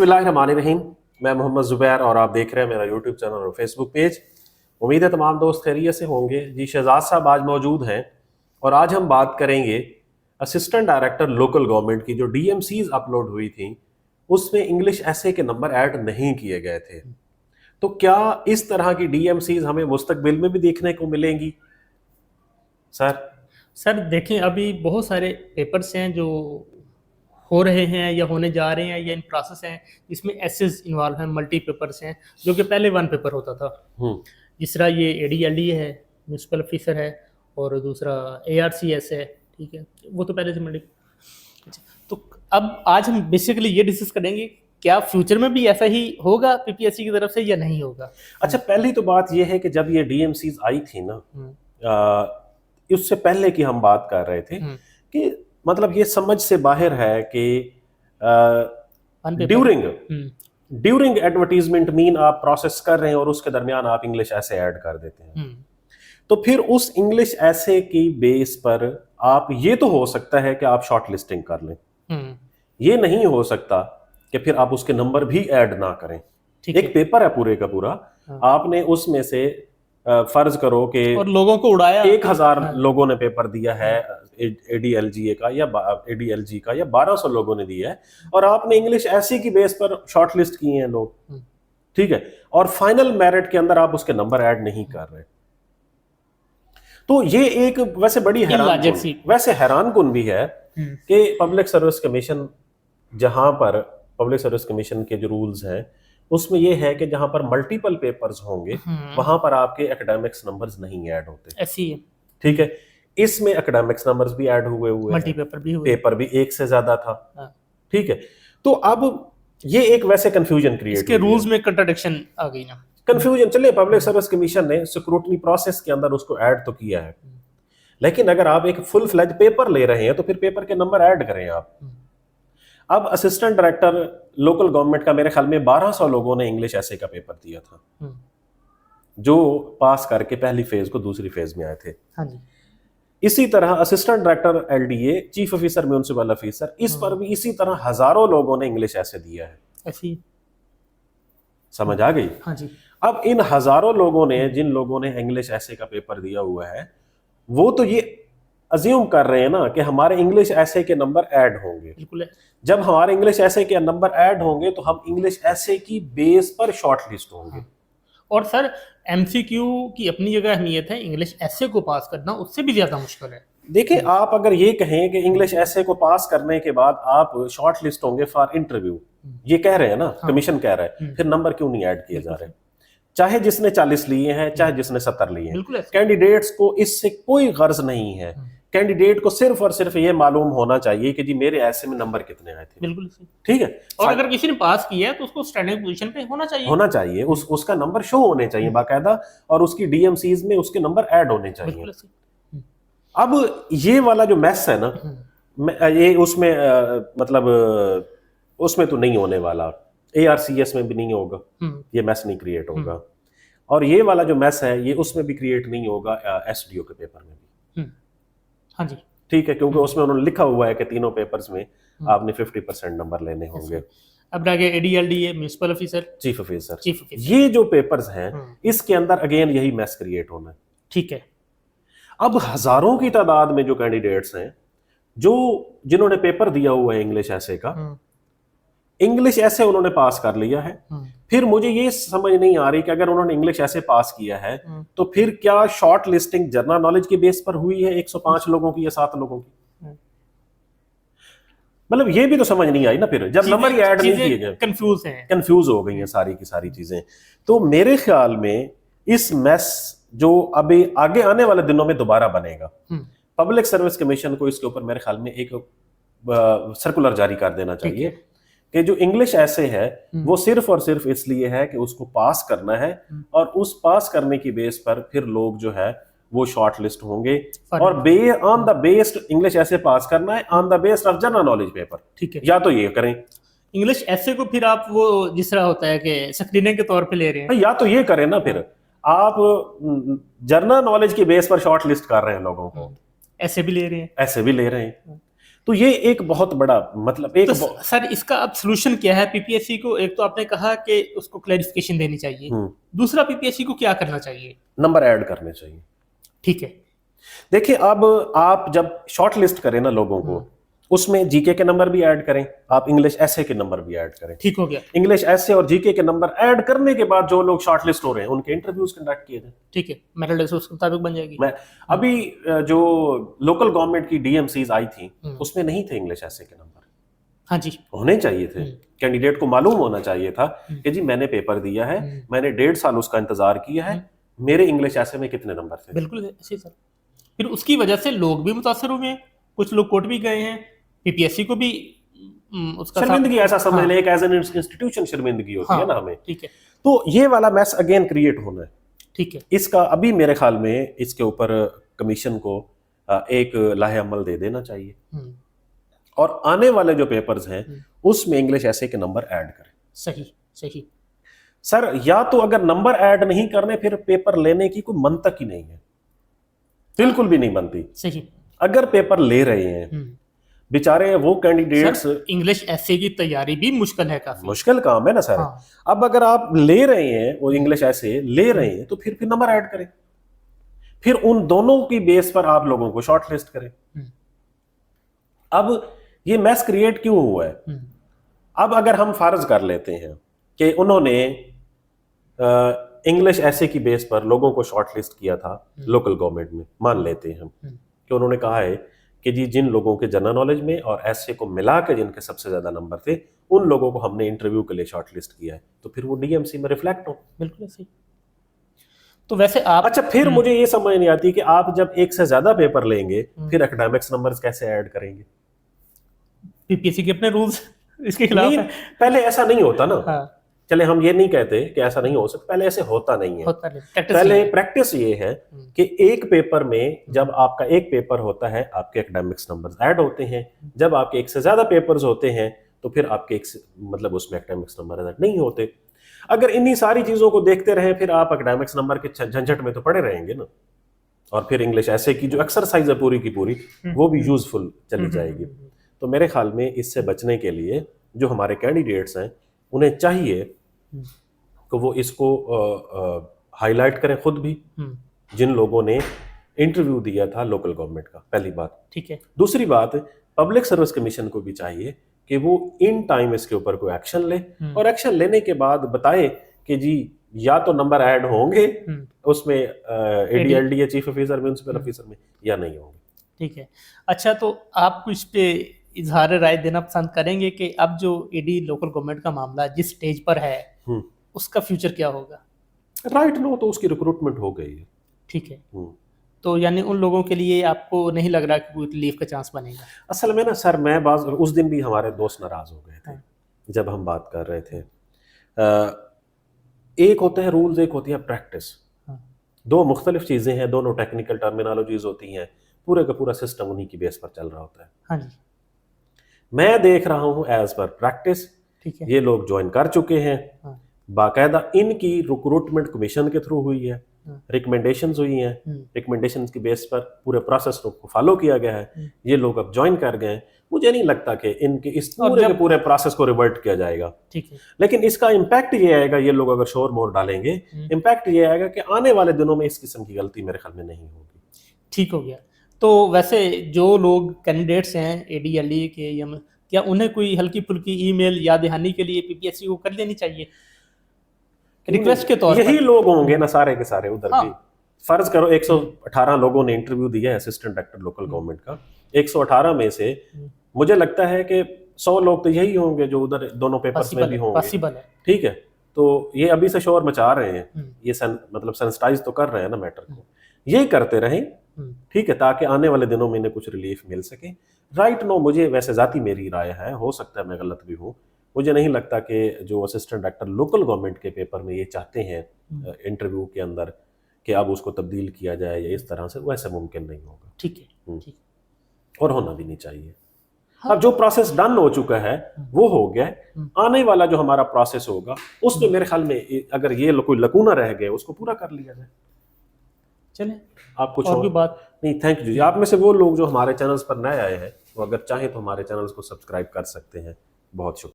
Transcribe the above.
बिस्मिल्लाहिर्रहमानिर्रहीम। मैं मोहम्मद ज़ुबैर और आप देख रहे हैं मेरा यूट्यूब चैनल और फेसबुक पेज। उम्मीद है तमाम दोस्त खैरियत से होंगे। जी, शहजाद साहब आज मौजूद हैं और आज हम बात करेंगे असिस्टेंट डायरेक्टर लोकल गवर्नमेंट की जो डीएमसीज अपलोड हुई थी, उसमें इंग्लिश ऐसे के नंबर ऐड नहीं किए गए थे। तो क्या इस तरह की डीएमसीज हमें मुस्तकबिल में भी देखने को मिलेंगी सर? सर देखें, अभी बहुत सारे पेपर्स हैं जो हो रहे हैं या होने जा रहे हैं या इन प्रोसेस हैं, जिसमें एसेस इन्वॉल्व हैं, मल्टी पेपर्स हैं, जो कि पहले वन पेपर होता था। हम्म। जिस तरह ये एडीएलडी है, म्यूनसिपल ऑफिसर है, और दूसरा एआरसीएस है। ठीक है, वो तो पहले से मल्टी। तो अब आज हम बेसिकली ये डिस्कस करेंगे, क्या फ्यूचर में भी ऐसा ही होगा पीपीएससी की तरफ से या नहीं होगा। अच्छा, पहली तो बात यह है कि जब ये डीएमसीज आई थी ना, उससे पहले की हम बात कर रहे थे कि मतलब ये समझ से बाहर है कि ड्यूरिंग एडवर्टीजमेंट मीन आप प्रोसेस कर रहे हैं और उसके दरमियान आप इंग्लिश ऐसे ऐड कर देते हैं। तो फिर उस इंग्लिश ऐसे की बेस पर आप, ये तो हो सकता है कि आप शॉर्ट लिस्टिंग कर लें, ये नहीं हो सकता कि फिर आप उसके नंबर भी ऐड ना करें। एक पेपर है पूरे का पूरा, आपने उसमें से फर्ज करो कि और लोगों को उड़ाया, 1000 लोगों ने पेपर दिया है एडीएलजी का या एडीएलजी का, या 1200 लोगों ने दिया है, और आपने इंग्लिश ऐसी की बेस पर शॉर्ट लिस्ट किए हैं लोग, ठीक है, और फाइनल मेरिट के अंदर आप उसके नंबर ऐड नहीं कर रहे। तो ये एक वैसे बड़ी हैरान कुन भी है कि पब्लिक सर्विस कमीशन, जहां पर पब्लिक सर्विस कमीशन के जो रूल्स हैं उसमें यह है कि जहां पर मल्टीपल पेपर्स होंगे वहां पर आपके एकेडमिक्स नंबर्स नहीं ऐड होते। ऐसी है, ठीक है, इसमें एकेडमिक्स नंबर्स भी ऐड हुए मल्टी पेपर भी एक से ज्यादा था। ठीक है, तो अब ये एक वैसे कंफ्यूजन क्रिएट, इसके रूल्स में कंट्राडिक्शन आ गई ना, कंफ्यूजन। चलिए, पब्लिक सर्विस कमीशन ने स्क्रूटनी प्रोसेस के अंदर उसको ऐड तो किया है, लेकिन अगर आप एक फुल फ्लैज पेपर ले रहे हैं तो फिर पेपर के नंबर ऐड करें आप। अब असिस्टेंट डायरेक्टर लोकल गवर्नमेंट का मेरे ख्याल में 1200 लोगों ने इंग्लिश ऐसे का पेपर दिया था, जो पास करके पहली फेज को दूसरी फेज में आए थे। हाँ जी। इसी तरह assistant director LDA, chief officer municipal officer, इस पर भी इसी तरह हजारों लोगों ने इंग्लिश ऐसे दिया है। ऐसी समझ आ गई? हाँ जी। अब इन हजारों लोगों ने, जिन लोगों ने इंग्लिश ऐसे का पेपर दिया हुआ है, वो तो ये अज्यूम कर रहे हैं ना कि हमारे इंग्लिश ऐसे के नंबर ऐड होंगे। बिल्कुल है। जब हमारे इंग्लिश ऐसे के नंबर ऐड होंगे तो हम इंग्लिश ऐसे की बेस पर शॉर्ट लिस्ट होंगे। और सर, एमसीक्यू की अपनी जगह अहमियत है, इंग्लिश ऐसे को पास करना उससे भी ज्यादा मुश्किल है। देखिए, आप अगर ये कहें कि इंग्लिश ऐसे को पास करने के बाद आप शॉर्ट लिस्ट होंगे फॉर इंटरव्यू, ये कह रहे हैं ना, कमीशन कह रहा है, फिर नंबर क्यों नहीं ऐड किए जा रहे? चाहे जिसने 40 लिए हैं, चाहे जिसने 70 लिए हैं, कैंडिडेट्स को इससे कोई गर्ज नहीं है। कैंडिडेट को सिर्फ और सिर्फ ये मालूम होना चाहिए कि जी मेरे ऐसे में नंबर कितने आए थे। बिल्कुल ठीक है, और अगर किसी ने पास किया है तो उसको स्टैंडिंग पोजीशन पे होना चाहिए, उसका नंबर शो होने चाहिए बाकायदा, और उसकी डीएमसीज में उसके नंबर ऐड होने चाहिए। अब ये वाला जो मैस है ना, ये उसमें मतलब उसमें तो नहीं होने वाला, एआरसीएस में भी नहीं होगा, ये मैस नहीं क्रिएट होगा, और ये वाला जो मैस है ये उसमें भी क्रिएट नहीं होगा एसडीओ के पेपर में भी। हाँ जी, ठीक है, क्योंकि उसमें उन्होंने लिखा हुआ है कि तीनों पेपर्स में आपने 50% नंबर लेने होंगे। अब रह गया एडीएलडी, म्युनिसिपल ऑफिसर, चीफ ऑफिसर, ये जो पेपर्स हैं इसके अंदर अगेन यही मैस क्रिएट होना है। ठीक है, अब हजारों की तादाद में जो कैंडिडेट्स हैं, जो जिन्होंने पेपर दिया हुआ है इंग्लिश ऐसे का, इंग्लिश ऐसे उन्होंने पास कर लिया है, फिर मुझे ये समझ नहीं आ रही कि अगर उन्होंने इंग्लिश ऐसे पास किया है तो फिर क्या शॉर्ट लिस्टिंग जनरल नॉलेज के बेस पर हुई है 105 लोगों की या 7 लोगों की? मतलब ये भी तो समझ नहीं आई ना, फिर जब नंबर ही ऐड नहीं किए गए, कंफ्यूज हो गई हैं सारी की सारी चीजें। तो मेरे ख्याल में इस मैस जो अभी आगे आने वाले दिनों में दोबारा बनेगा, पब्लिक सर्विस कमीशन को इसके ऊपर मेरे ख्याल में एक सर्कुलर जारी कर देना चाहिए कि जो इंग्लिश ऐसे है वो सिर्फ और सिर्फ इसलिए है कि उसको पास करना है, और उस पास करने की बेस पर फिर लोग जो है वो शॉर्ट लिस्ट होंगे, और ऑन द बेस्ड इंग्लिश ऐसे पास करना है on the based of general knowledge paper. ठीक है, या तो ये करें इंग्लिश ऐसे को, फिर आप वो जिस तरह होता है कि स्क्रीनिंग के तौर पे ले रहे हैं, या तो ये करें ना, फिर आप जनरल नॉलेज की बेस पर शॉर्ट लिस्ट कर रहे हैं लोगों को, ऐसे भी ले रहे हैं, ऐसे भी ले रहे हैं, तो ये एक बहुत बड़ा मतलब एक तो सर इसका अब सोल्यूशन क्या है पीपीएससी को? एक तो आपने कहा कि उसको क्लैरिफिकेशन देनी चाहिए, दूसरा पीपीएससी को क्या करना चाहिए? नंबर ऐड करने चाहिए। ठीक है। देखिए अब आप जब शॉर्ट लिस्ट करें ना लोगों को, उसमें जीके के नंबर भी ऐड करें, आप इंग्लिश एसे के नंबर भी ऐड करें। ठीक हो गया। इंग्लिश एसे और जीके के नंबर ऐड करने के बाद जो लोग शॉर्ट लिस्ट हो रहे हैं उनके इंटरव्यूज कंडक्ट किए जाए। ठीक है, मेरिट लिस्ट उसके मुताबिक बन जाएगी। मैं अभी जो लोकल गवर्नमेंट की डीएमसीज आई थी उसमें नहीं थे इंग्लिश एसे के नंबर। हाँ जी, होने चाहिए थे। कैंडिडेट को मालूम होना चाहिए था कि जी मैंने पेपर दिया है, मैंने 1.5 साल उसका इंतजार किया है, मेरे इंग्लिश ऐसे में कितने नंबर थे। बिल्कुल ऐसे सर। फिर उसकी वजह से लोग भी मुतासर हुए हैं, कुछ लोग कोर्ट भी गए हैं, पीपीएससी को भी उसका शर्मिंदगी ऐसा समझ लें, एक एज एन इंस्टीट्यूशन शर्मिंदगी होती है ना हमें। ठीक है। तो ये वाला मैस अगेन क्रिएट होना है। ठीक है। इसका अभी मेरे ख्याल में इसके ऊपर कमीशन को एक लाहे अमल दे देना चाहिए और आने वाले जो पेपर्स हैं उसमें इंग्लिश ऐसे के नंबर ऐड करें। सही सही सर, या तो अगर नंबर ऐड नहीं करने फिर पेपर लेने की कोई मंतक ही नहीं है, बिल्कुल भी नहीं बनती। सही। अगर पेपर ले रहे हैं बेचारे वो कैंडिडेट्स, इंग्लिश ऐसे की तैयारी भी मुश्किल है, काफी मुश्किल काम है ना सर। हाँ। अब अगर आप ले रहे हैं वो इंग्लिश ऐसे ले रहे हैं तो फिर नंबर ऐड करें, फिर उन दोनों की बेस पर आप लोगों को शॉर्ट लिस्ट करें। अब ये मैस क्रिएट क्यों हुआ है? अब अगर हम फर्ज कर लेते हैं कि उन्होंने इंग्लिश ऐसे की बेस पर लोगों को शॉर्ट लिस्ट किया था लोकल गवर्नमेंट में, मान लेते हैं हम कि उन्होंने कहा है कि जी जिन लोगों के जनरल नॉलेज में और ऐसे को मिला के जिनके सबसे ज्यादा नंबर थे उन लोगों को हमने इंटरव्यू के लिए शॉर्ट लिस्ट किया है, तो फिर वो डीएमसी में रिफ्लेक्ट हो। बिल्कुल सही। तो वैसे आप अच्छा, फिर मुझे ये समझ नहीं आती कि आप जब एक से ज्यादा पेपर लेंगे फिर एकेडमिक्स नंबर्स कैसे ऐड करेंगे? पीपीएससी के अपने रूल्स इसके खिलाफ है। पहले ऐसा नहीं होता ना। हाँ। चले हम ये नहीं कहते कि ऐसा नहीं हो सकता, पहले ऐसे होता नहीं है। पहले प्रैक्टिस ये है कि एक पेपर में जब आपका एक पेपर होता है आपके एकेडमिक्स नंबर्स ऐड होते हैं, जब आपके एक से ज्यादा पेपर्स होते हैं तो फिर आपके एक मतलब उसमें एकेडमिक्स नंबर ऐड नहीं होते। अगर इन्हीं सारी चीजों को देखते रहे फिर आप एकेडमिक्स नंबर के झंझट में तो पड़े रहेंगे ना, और फिर इंग्लिश ऐसे की जो एक्सरसाइज है पूरी की पूरी वो भी यूजफुल चली जाएगी। तो मेरे ख्याल में इससे बचने के लिए जो हमारे कैंडिडेट्स हैं उन्हें चाहिए कि वो इसको हाईलाइट करें खुद भी, जिन लोगों ने इंटरव्यू दिया था लोकल गवर्नमेंट का, पहली बात। ठीक है। दूसरी बात, पब्लिक सर्विस कमीशन को भी चाहिए कि वो इन टाइम इसके ऊपर कोई एक्शन ले और एक्शन लेने के बाद बताए कि जी या तो नंबर ऐड होंगे उसमें एडीएलडी या चीफ ऑफिसर म्युनिसिपल ऑफिसर में या नहीं होंगे। ठीक है। अच्छा, तो आप इस पे इजहार राय देना पसंद करेंगे कि अब जो एडी लोकल गवर्नमेंट का मामला जिस स्टेज पर है उसका फ्यूचर क्या होगा? राइट नो तो उसकी रिक्रूटमेंट हो गई है। ठीक है। तो यानी उन लोगों के लिए आपको नहीं लग रहा कि कोई रिलीफ का चांस बनेगा? असल में ना सर, मैं उस दिन भी हमारे दोस्त नाराज हो गए थे जब हम बात कर रहे थे। एक होते हैं रूल्स, एक होती है प्रैक्टिस। दो मुख्तलिफ चीजें हैं, दोनों टेक्निकल टर्मिनोलॉजीज होती हैं, पूरे का पूरा सिस्टम उन्हीं की बेस पर चल रहा होता है। हाँ जी। मैं देख रहा हूं एज पर प्रैक्टिस, ठीक है, ये लोग ज्वाइन कर चुके हैं, बाकायदा इनकी रिक्रूटमेंट कमीशन के थ्रू हुई है, रिकमेंडेशंस हुई हैं, रिकमेंडेशंस की बेस पर पूरे प्रोसेस को फॉलो किया गया है, ये लोग अब ज्वाइन कर गए। मुझे नहीं लगता कि इनके इस पूरे के पूरे प्रोसेस को रिवर्ट किया जाएगा। ठीक है। लेकिन इसका इम्पैक्ट ये आएगा, ये लोग अगर शोर मोर डालेंगे, इम्पैक्ट ये आएगा कि आने वाले दिनों में इस किस्म की गलती मेरे ख्याल में नहीं होगी। ठीक हो गया। तो वैसे जो लोग कैंडिडेट्स हैं एडीएलई के, या क्या उन्हें कोई हल्की फुल्की ईमेल याद दहानी के लिए पीपीएससी को कर लेनी चाहिए रिक्वेस्ट के तौर पर? यही लोग होंगे ना सारे के सारे उधर भी। फर्ज करो 118 लोगों ने इंटरव्यू दिया है असिस्टेंट डायरेक्टर लोकल गवर्नमेंट का, 118 में से मुझे लगता है कि 100 लोग तो यही होंगे जो उधर दोनों पेपर्स में भी होंगे। ठीक है, तो ये अभी से शोर मचा रहे हैं, ये मतलब सेंसिटाइज तो कर रहे हैं ना मैटर को, ये करते रहें। ठीक है, ताकि आने वाले दिनों में इन्हें कुछ रिलीफ मिल सके। राइट नो, मुझे वैसे जाती मेरी राय है, हो सकता है मैं गलत भी हूँ, मुझे नहीं लगता कि जो असिस्टेंट डायरेक्टर लोकल गवर्नमेंट के पेपर में ये चाहते हैं इंटरव्यू के अंदर कि अब उसको तब्दील किया जाए या इस तरह से, वैसे मुमकिन नहीं होगा। ठीक है, ठीक, और होना भी नहीं चाहिए। अब जो प्रोसेस डन हो चुका है वो हो गया, आने वाला जो हमारा प्रोसेस होगा उसमें मेरे ख्याल में अगर ये कोई लकूना रह गए उसको पूरा कर लिया जाए। चले, आप कुछ और भी बात नहीं? थैंक यू जी। आप में से वो लोग जो हमारे चैनल्स पर नए आए हैं तो अगर चाहें तो हमारे चैनल को सब्सक्राइब कर सकते हैं। बहुत शुक्रिया।